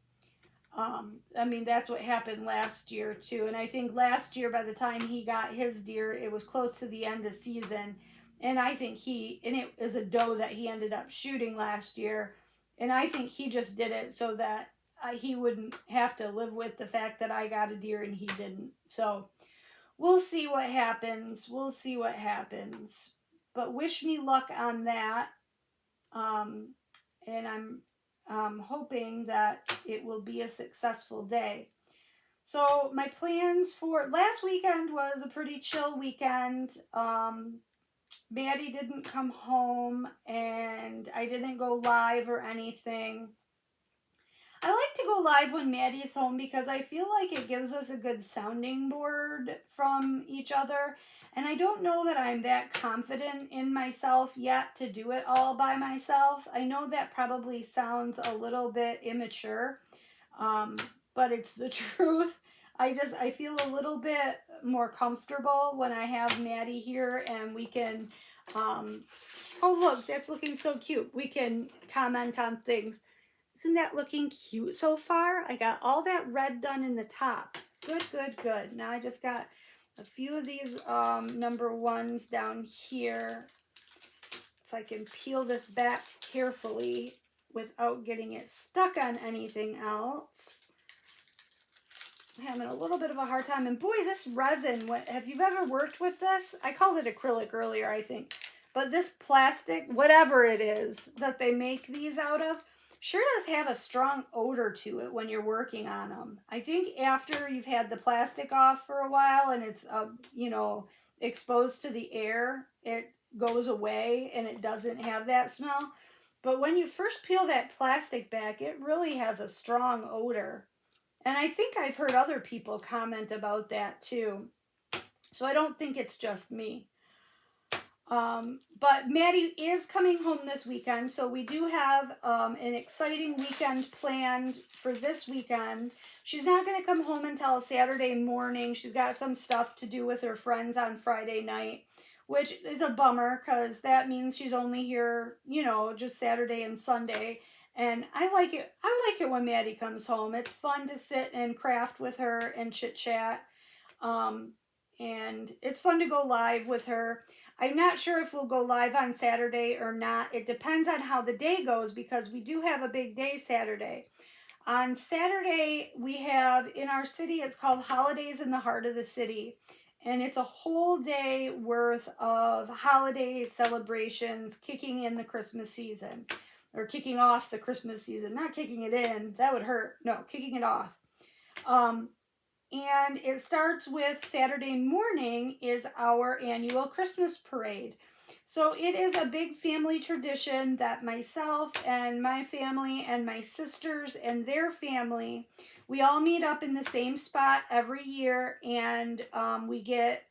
I mean, that's what happened last year too. And I think last year, by the time he got his deer, it was close to the end of season. And I think it is a doe that he ended up shooting last year. And I think he just did it so that he wouldn't have to live with the fact that I got a deer and he didn't. So we'll see what happens. But wish me luck on that. And I'm hoping that it will be a successful day. So my plans for last weekend was a pretty chill weekend. Maddie didn't come home and I didn't go live or anything. I like to go live when Maddie's home because I feel like it gives us a good sounding board from each other. And I don't know that I'm that confident in myself yet to do it all by myself. I know that probably sounds a little bit immature, but it's the truth. I feel a little bit more comfortable when I have Maddie here and we can, oh look, that's looking so cute. We can comment on things. Isn't that looking cute so far? I got all that red done in the top. Good. Now I just got a few of these number ones down here. If I can peel this back carefully without getting it stuck on anything else. I'm having a little bit of a hard time. And boy, this resin, have you ever worked with this? I called it acrylic earlier, I think. But this plastic, whatever it is that they make these out of, sure does have a strong odor to it when you're working on them. I think after you've had the plastic off for a while and it's, exposed to the air, it goes away and it doesn't have that smell. But when you first peel that plastic back, it really has a strong odor. And I think I've heard other people comment about that too. So I don't think it's just me. But Maddie is coming home this weekend, so we do have an exciting weekend planned for this weekend. She's not going to come home until Saturday morning. She's got some stuff to do with her friends on Friday night, which is a bummer because that means she's only here, just Saturday and Sunday. And I like it. I like it when Maddie comes home. It's fun to sit and craft with her and chit chat. And it's fun to go live with her. I'm not sure if we'll go live on Saturday or not. It depends on how the day goes because we do have a big day Saturday. On Saturday, we have in our city, it's called Holidays in the Heart of the City. And it's a whole day worth of holiday celebrations kicking in the Christmas season. Or kicking off the Christmas season. Not kicking it in. That would hurt. No, kicking it off. And it starts with Saturday morning is our annual Christmas parade. So it is a big family tradition that myself and my family and my sisters and their family, we all meet up in the same spot every year and we get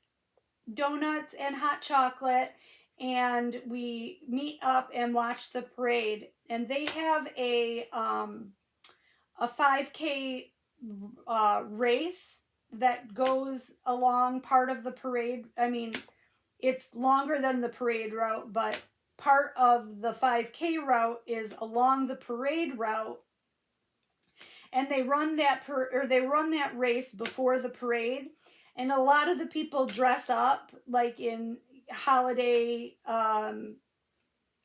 donuts and hot chocolate and we meet up and watch the parade. And they have a 5K race that goes along part of the parade. I mean, it's longer than the parade route, but part of the 5K route is along the parade route. And they run that race before the parade. And a lot of the people dress up like in holiday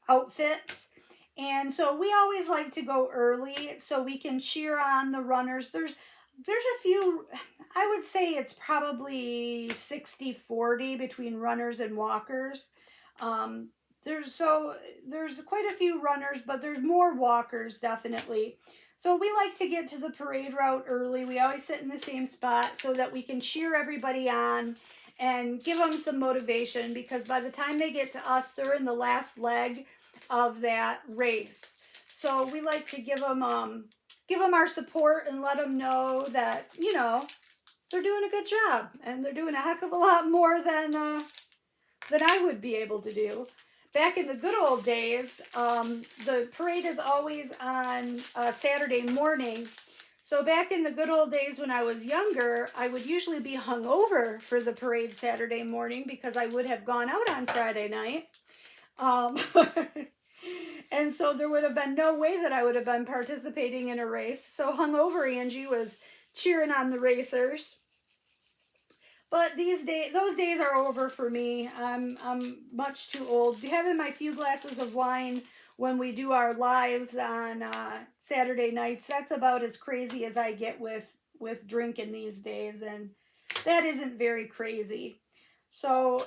outfits. And so we always like to go early so we can cheer on the runners. There's a few, I would say it's probably 60-40 between runners and walkers. There's quite a few runners, but there's more walkers definitely. So we like to get to the parade route early. We always sit in the same spot so that we can cheer everybody on and give them some motivation, because by the time they get to us, they're in the last leg of that race. So we like to give them our support and let them know that, you know, they're doing a good job and they're doing a heck of a lot more than I would be able to do. Back in the good old days, the parade is always on Saturday morning. So back in the good old days when I was younger, I would usually be hungover for the parade Saturday morning because I would have gone out on Friday night. And so there would have been no way that I would have been participating in a race. So hungover Angie was cheering on the racers. But those days are over for me. I'm much too old. Having my few glasses of wine when we do our lives on Saturday nights, that's about as crazy as I get with drinking these days, and that isn't very crazy. So,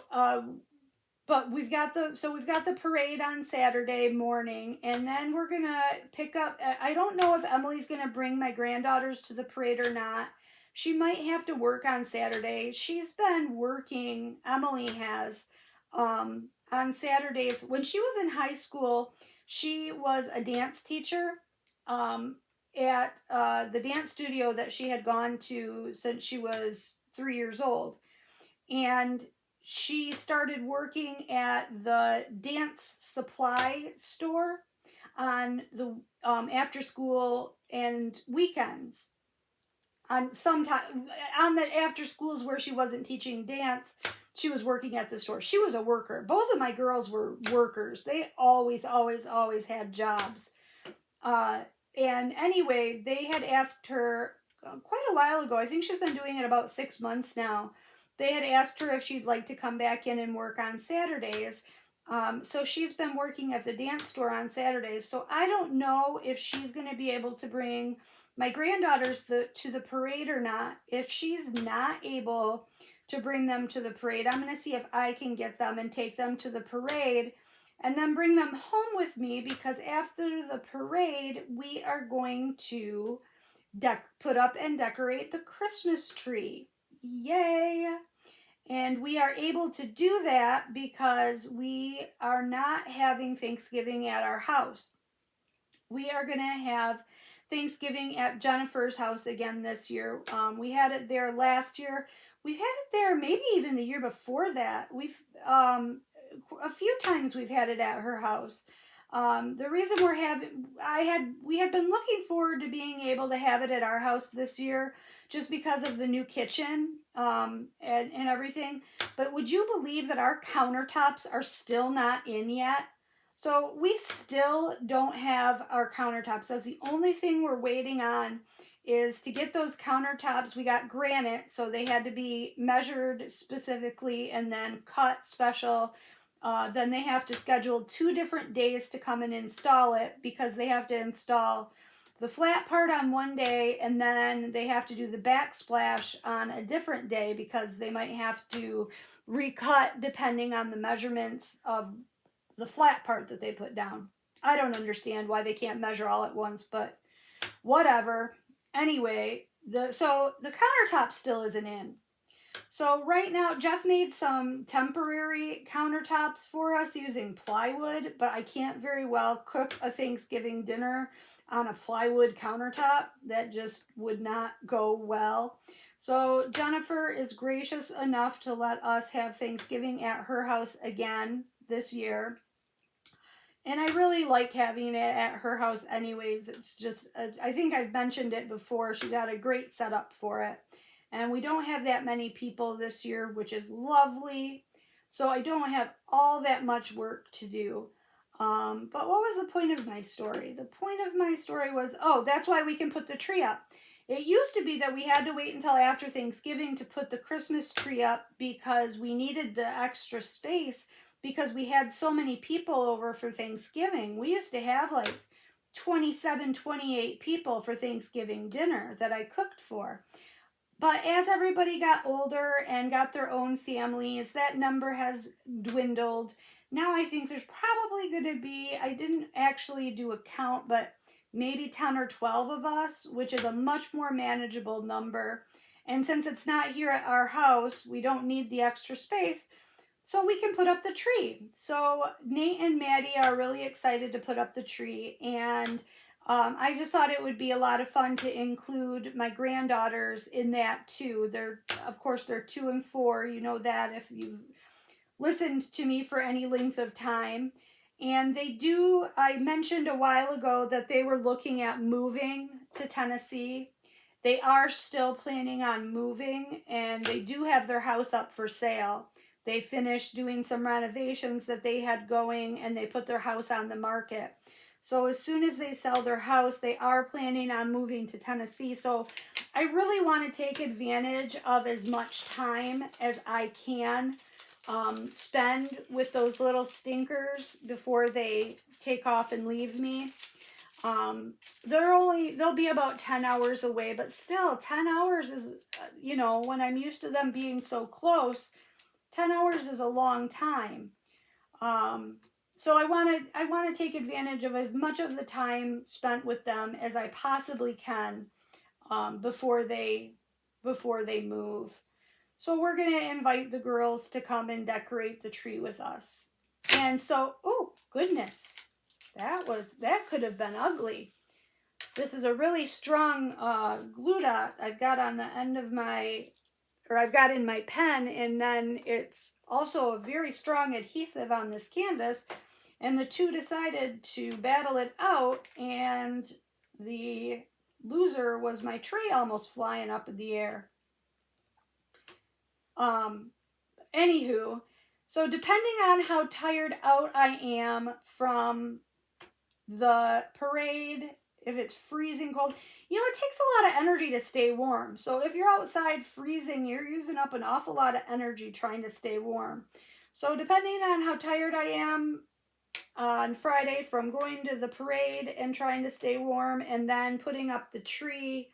but we've got the parade on Saturday morning, and then we're gonna pick up. I don't know if Emily's gonna bring my granddaughters to the parade or not. She might have to work on Saturday. She's been working, Emily has, on Saturdays. When she was in high school, she was a dance teacher at the dance studio that she had gone to since she was 3 years old. And she started working at the dance supply store on the after school and weekends. On the after schools where she wasn't teaching dance, she was working at the store. She was a worker. Both of my girls were workers. They always had jobs. And anyway, they had asked her quite a while ago. I think she's been doing it about 6 months now. They had asked her if she'd like to come back in and work on Saturdays. So she's been working at the dance store on Saturdays. So I don't know if she's going to be able to bring my granddaughters to the parade or not. If she's not able to bring them to the parade, I'm going to see if I can get them and take them to the parade and then bring them home with me, because after the parade, we are going to put up and decorate the Christmas tree. Yay! And we are able to do that because we are not having Thanksgiving at our house. We are going to have Thanksgiving at Jennifer's house again this year. We had it there last year. We've had it there maybe even the year before that. We've a few times we've had it at her house. The reason we had been looking forward to being able to have it at our house this year, just because of the new kitchen and everything. But would you believe that our countertops are still not in yet? So we still don't have our countertops. That's the only thing we're waiting on, is to get those countertops. We got granite, so they had to be measured specifically and then cut special. Then they have to schedule 2 different days to come and install it, because they have to install the flat part on one day, and then they have to do the backsplash on a different day, because they might have to recut depending on the measurements of the flat part that they put down. I don't understand why they can't measure all at once, but whatever. Anyway, the countertop still isn't in. So right now, Jeff made some temporary countertops for us using plywood, but I can't very well cook a Thanksgiving dinner on a plywood countertop. That just would not go well. So Jennifer is gracious enough to let us have Thanksgiving at her house again this year. And I really like having it at her house anyways. It's just, I think I've mentioned it before, she got a great setup for it. And we don't have that many people this year, which is lovely. So I don't have all that much work to do. But what was the point of my story? The point of my story was, that's why we can put the tree up. It used to be that we had to wait until after Thanksgiving to put the Christmas tree up, because we needed the extra space, because we had so many people over for Thanksgiving. We used to have like 27, 28 people for Thanksgiving dinner that I cooked for. But as everybody got older and got their own families, that number has dwindled. Now I think there's probably going to be, I didn't actually do a count, but maybe 10 or 12 of us, which is a much more manageable number. And since it's not here at our house, we don't need the extra space, so we can put up the tree. So Nate and Maddie are really excited to put up the tree, and I just thought it would be a lot of fun to include my granddaughters in that too. Of course, they're 2 and 4. You know that if you've listened to me for any length of time. And I mentioned a while ago that they were looking at moving to Tennessee. They are still planning on moving, and they do have their house up for sale. They finished doing some renovations that they had going, and they put their house on the market. So as soon as they sell their house, they are planning on moving to Tennessee. So I really want to take advantage of as much time as I can spend with those little stinkers before they take off and leave me. They'll be about 10 hours away, but still 10 hours is, when I'm used to them being so close, 10 hours is a long time. So I want to take advantage of as much of the time spent with them as I possibly can before they move. So we're going to invite the girls to come and decorate the tree with us. And so, oh goodness, that could have been ugly. This is a really strong glue dot I've got on the end of I've got in my pen, and then it's also a very strong adhesive on this canvas, and the two decided to battle it out, and the loser was my tree almost flying up in the air. Anywho, so depending on how tired out I am from the parade, if it's freezing cold, it takes a lot of energy to stay warm. So if you're outside freezing, you're using up an awful lot of energy trying to stay warm. So depending on how tired I am on Friday from going to the parade and trying to stay warm and then putting up the tree,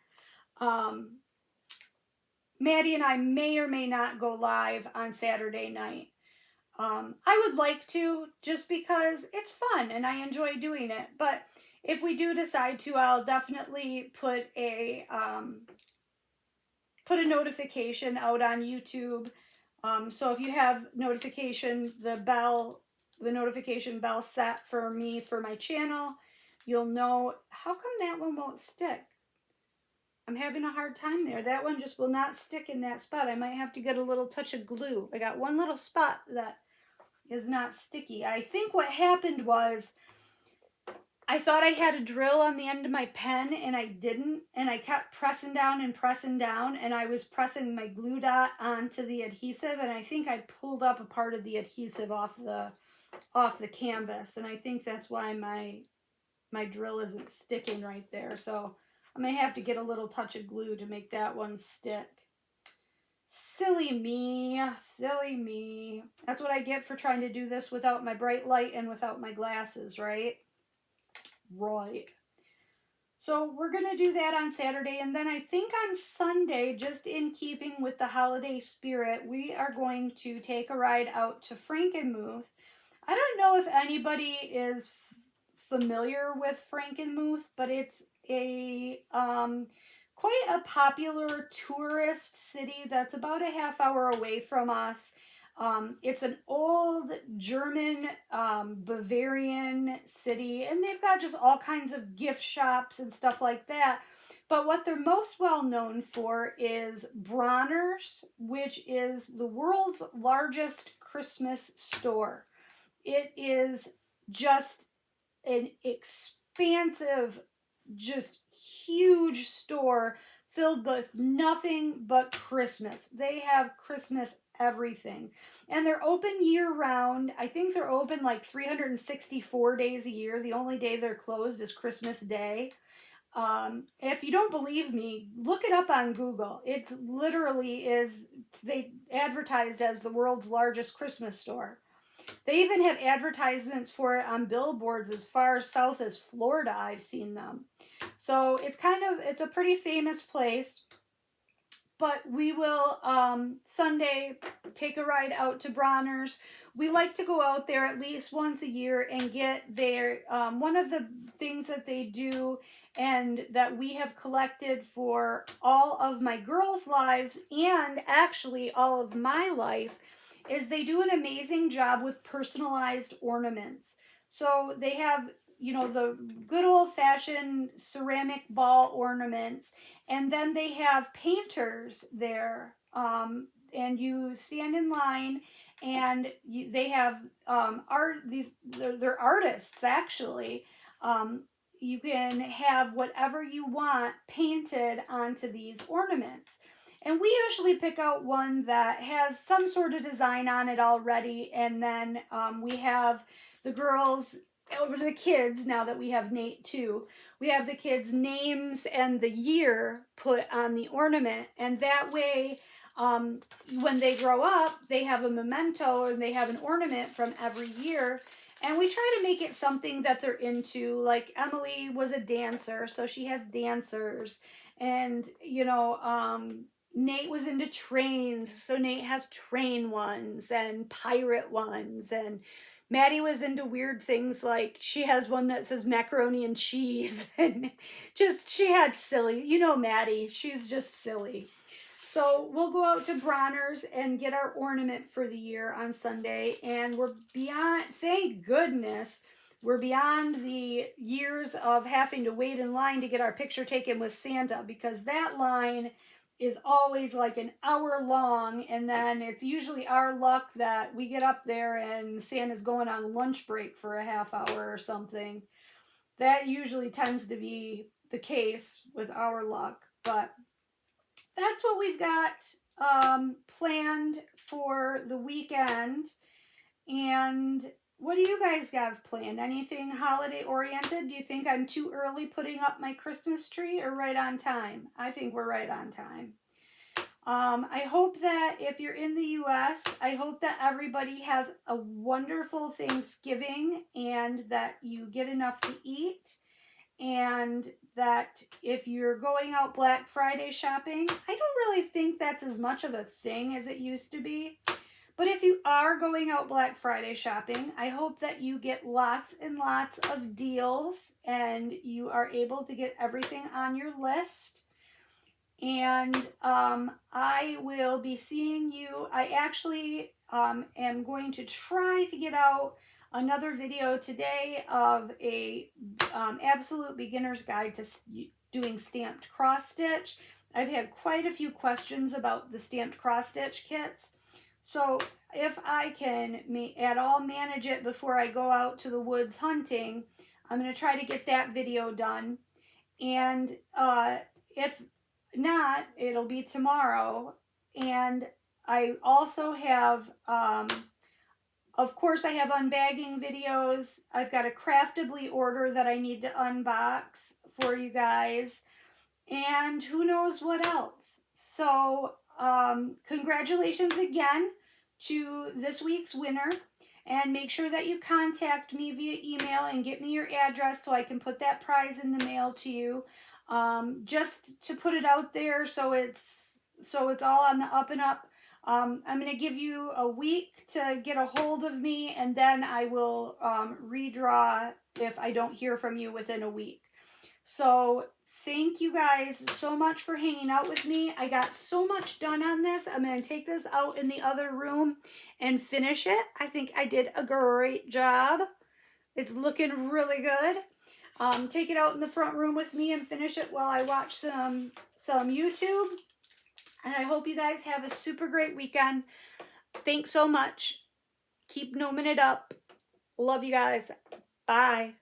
Maddie and I may or may not go live on Saturday night. I would like to, just because it's fun and I enjoy doing it. But if we do decide to, I'll definitely put a notification out on YouTube. So if you have the notification bell set for me for my channel, you'll know. How come that one won't stick? I'm having a hard time there. That one just will not stick in that spot. I might have to get a little touch of glue. I got one little spot that is not sticky. I think what happened was I thought I had a drill on the end of my pen and I didn't, and I kept pressing down, and I was pressing my glue dot onto the adhesive, and I think I pulled up a part of the adhesive off the canvas, and I think that's why my drill isn't sticking right there. So I may have to get a little touch of glue to make that one stick. Silly me. That's what I get for trying to do this without my bright light and without my glasses, right? Right. So we're going to do that on Saturday, and then I think on Sunday, just in keeping with the holiday spirit, we are going to take a ride out to Frankenmuth. I don't know if anybody is familiar with Frankenmuth, but it's a quite a popular tourist city that's about a half hour away from us. It's an old German Bavarian city, and they've got just all kinds of gift shops and stuff like that. But what they're most well known for is Bronner's, which is the world's largest Christmas store. It is just an expansive, just huge store filled with nothing but Christmas. They have Christmas everything. And they're open year round. I think they're open like 364 days a year. The only day they're closed is Christmas Day. If you don't believe me, look it up on Google. It literally is, they advertised as the world's largest Christmas store. They even have advertisements for it on billboards as far south as Florida. I've seen them. So it's a pretty famous place. but we will Sunday take a ride out to Bronner's. We like to go out there at least once a year and get their, one of the things that they do and that we have collected for all of my girls' lives and actually all of my life is they do an amazing job with personalized ornaments. So they have, you know, the good old-fashioned ceramic ball ornaments, and then they have painters there, and you stand in line, and they have they're artists actually. You can have whatever you want painted onto these ornaments. And we usually pick out one that has some sort of design on it already, and then we have the girls, or the kids, now that we have Nate too, we have the kids' names and the year put on the ornament, and that way when they grow up, they have a memento and they have an ornament from every year. And we try to make it something that they're into. Like Emily was a dancer, so she has dancers. And, you know, Nate was into trains, so Nate has train ones and pirate ones. And Maddie was into weird things, like she has one that says macaroni and cheese. And just, she had silly, you know Maddie, she's just silly. So we'll go out to Bronner's and get our ornament for the year on Sunday. And we're beyond, thank goodness, we're beyond the years of having to wait in line to get our picture taken with Santa, because that line is always like an hour long, and then it's usually our luck that we get up there and Santa's going on lunch break for a half hour or something. That usually tends to be the case with our luck, but that's what we've got planned for the weekend. And what do you guys have planned? Anything holiday oriented? Do you think I'm too early putting up my Christmas tree, or right on time? I think we're right on time. I hope that if you're in the U.S., I hope that everybody has a wonderful Thanksgiving and that you get enough to eat. And that if you're going out Black Friday shopping, I don't really think that's as much of a thing as it used to be. But if you are going out Black Friday shopping, I hope that you get lots and lots of deals and you are able to get everything on your list. And I will be seeing you. I actually am going to try to get out another video today of a absolute beginner's guide to doing stamped cross stitch. I've had quite a few questions about the stamped cross stitch kits. So if I can at all manage it before I go out to the woods hunting, I'm going to try to get that video done. And if not, it'll be tomorrow. And I also have, of course, I have unbagging videos. I've got a Craftably order that I need to unbox for you guys. And who knows what else. So, congratulations again to this week's winner. And make sure that you contact me via email and get me your address so I can put that prize in the mail to you. Just to put it out there so it's all on the up and up. I'm going to give you a week to get a hold of me, and then I will redraw if I don't hear from you within a week. So thank you guys so much for hanging out with me. I got so much done on this. I'm going to take this out in the other room and finish it. I think I did a great job. It's looking really good. Take it out in the front room with me and finish it while I watch some YouTube. And I hope you guys have a super great weekend. Thanks so much. Keep gnoming it up. Love you guys. Bye.